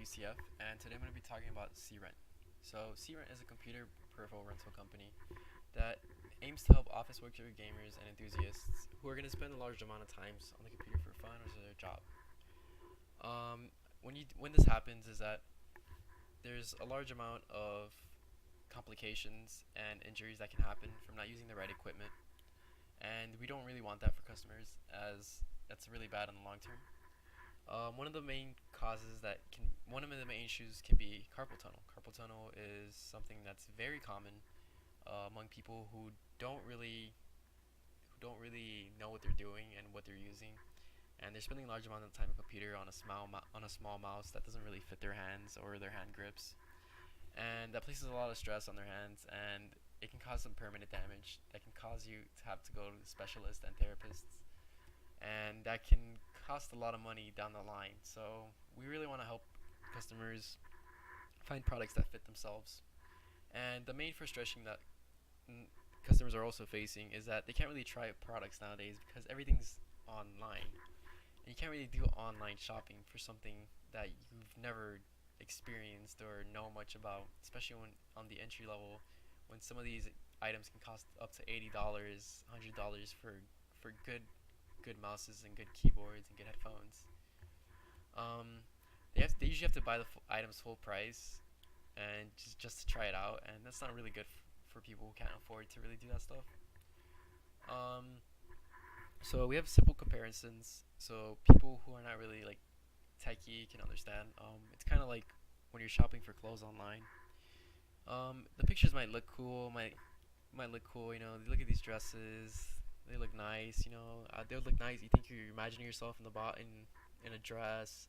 UCF, and today I'm going to be talking about C-Rent. So, C-Rent is a computer peripheral rental company that aims to help office worker gamers and enthusiasts who are going to spend a large amount of times on the computer for fun or as their job. Um, when this happens, is that there's a large amount of complications and injuries that can happen from not using the right equipment, and we don't really want that for customers, as that's really bad in the long term. One of the main causes that can, one of the main issues can be carpal tunnel. Carpal tunnel is something that's very common among people who don't really know what they're doing and what they're using, and they're spending a large amount of time on a computer on a small mouse that doesn't really fit their hands or their hand grips, and that places a lot of stress on their hands, and it can cause some permanent damage that can cause you to have to go to specialists and therapists, and that can cost a lot of money down the line. So we really want to help customers find products that fit themselves. And the main frustration that mm, customers are also facing is that they can't really try products nowadays because everything's online. And you can't really do online shopping for something that you've never experienced or know much about, especially when on the entry level, when some of these items can cost up to $80, $100 for good mouses and good keyboards and good headphones. Um, they usually have to buy the items full price and just to try it out, and that's not really good for people who can't afford to really do that stuff. Um, so we have simple comparisons, so people who are not really like techie can understand. It's kind of like when you're shopping for clothes online. The pictures might look cool. You know, you look at these dresses, they look nice. You know, they would look nice. You think you're imagining yourself in the bot in a dress,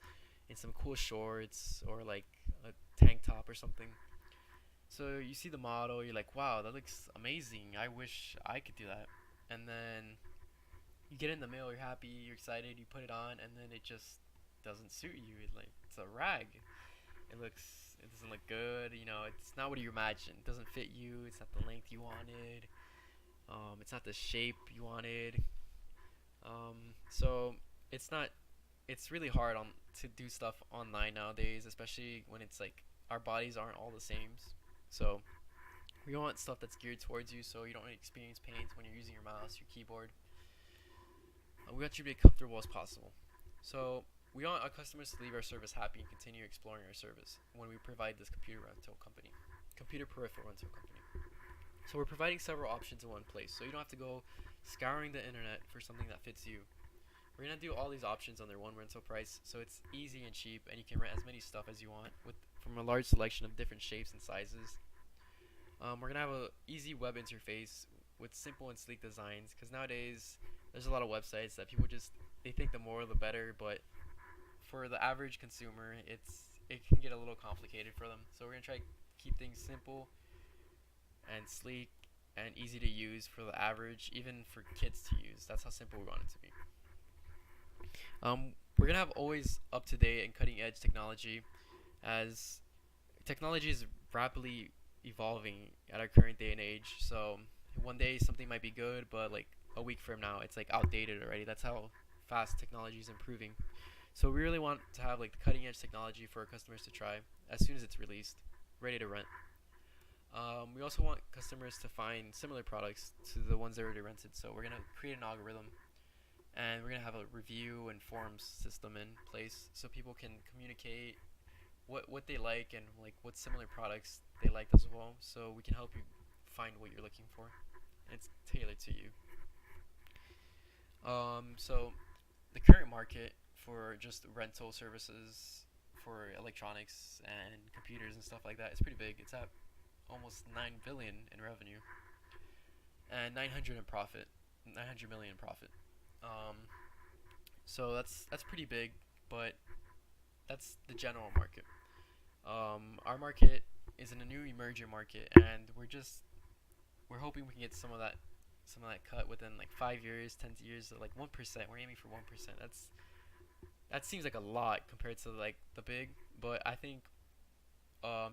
in some cool shorts or like a tank top or something. So you see the model, you're like, wow, that looks amazing. I wish I could do that. And then you get in the mail, you're happy, you're excited, you put it on, and then it just doesn't suit you. It's a rag. It doesn't look good. You know, it's not what you imagined. It doesn't fit you. It's not the length you wanted. It's not the shape you wanted. So it's not. It's really hard on to do stuff online nowadays, especially when it's like our bodies aren't all the same. So we want stuff that's geared towards you, so you don't really experience pains when you're using your mouse, your keyboard. We want you to be comfortable as possible. So we want our customers to leave our service happy and continue exploring our service when we provide this computer peripheral rental company. So we're providing several options in one place, so you don't have to go scouring the internet for something that fits you. We're gonna do all these options under one rental price, so it's easy and cheap, and you can rent as many stuff as you want with from a large selection of different shapes and sizes. We're gonna have a easy web interface with simple and sleek designs, because nowadays there's a lot of websites that people just they think the more the better, but for the average consumer, it can get a little complicated for them. So we're gonna try to keep things simple and sleek and easy to use for the average, even for kids to use. That's how simple we want it to be. We're gonna have always up to date and cutting edge technology, as technology is rapidly evolving at our current day and age. So one day something might be good, but like a week from now, it's like outdated already. That's how fast technology is improving. So we really want to have like the cutting edge technology for our customers to try as soon as it's released, ready to rent. We also want customers to find similar products to the ones they already rented. So we're gonna create an algorithm, and we're gonna have a review and forums system in place so people can communicate what they like and like what similar products they like as well. So we can help you find what you're looking for. And it's tailored to you. So the current market for just rental services for electronics and computers and stuff like that is pretty big. It's at almost 9 billion in revenue and 900 in profit, 900 million in profit. Um, so that's pretty big, but that's the general market. Our market is in a new emerging market, and we're hoping we can get some of that cut within like 5 years, 10 years, like 1%. We're aiming for 1%. That seems like a lot compared to like the big, but I think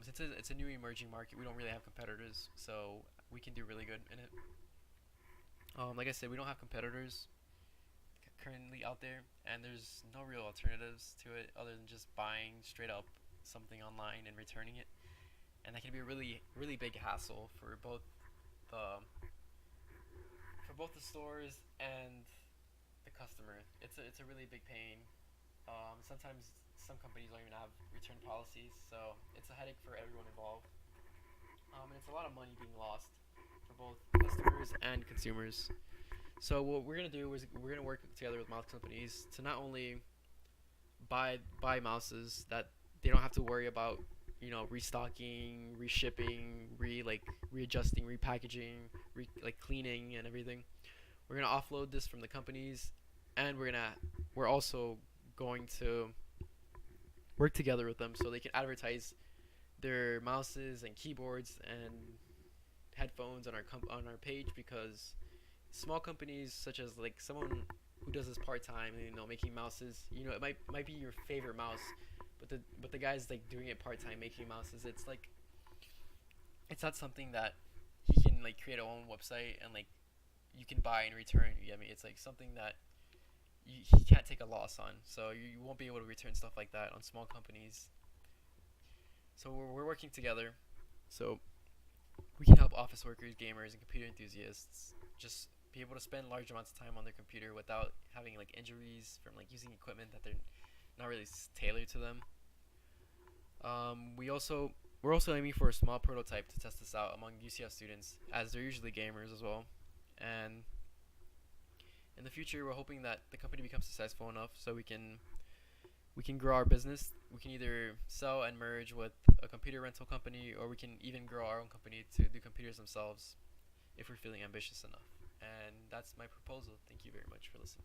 since it's a new emerging market, we don't really have competitors, so we can do really good in it. Like I said, we don't have competitors currently out there, and there's no real alternatives to it other than just buying straight up something online and returning it, and that can be a really big hassle the for both the stores and the customer. It's a really big pain. Sometimes some companies don't even have return policies, so it's a headache for everyone involved. And it's a lot of money being lost for both customers and consumers. So what we're gonna do is we're gonna work together with mouse companies to not only buy mouses that they don't have to worry about, restocking, reshipping, readjusting, repackaging, like cleaning and everything. We're gonna offload this from the companies, and we're also going to work together with them so they can advertise their mouses and keyboards and headphones on on our page, because small companies such as like someone who does this part time, making mouses, it might be your favorite mouse, but the guy's like doing it part time making mouses. It's like it's not something that he can like create a own website and like you can buy and return. You get me? It's like something that he can't take a loss on. So you won't be able to return stuff like that on small companies. So we're working together. So we can help office workers, gamers, and computer enthusiasts just be able to spend large amounts of time on their computer without having like injuries from like using equipment that they're not really tailored to them. We're also aiming for a small prototype to test this out among UCF students, as they're usually gamers as well. And in the future, we're hoping that the company becomes successful enough so we can grow our business. We can either sell and merge with a computer rental company, or we can even grow our own company to do computers themselves if we're feeling ambitious enough. And that's my proposal. Thank you very much for listening.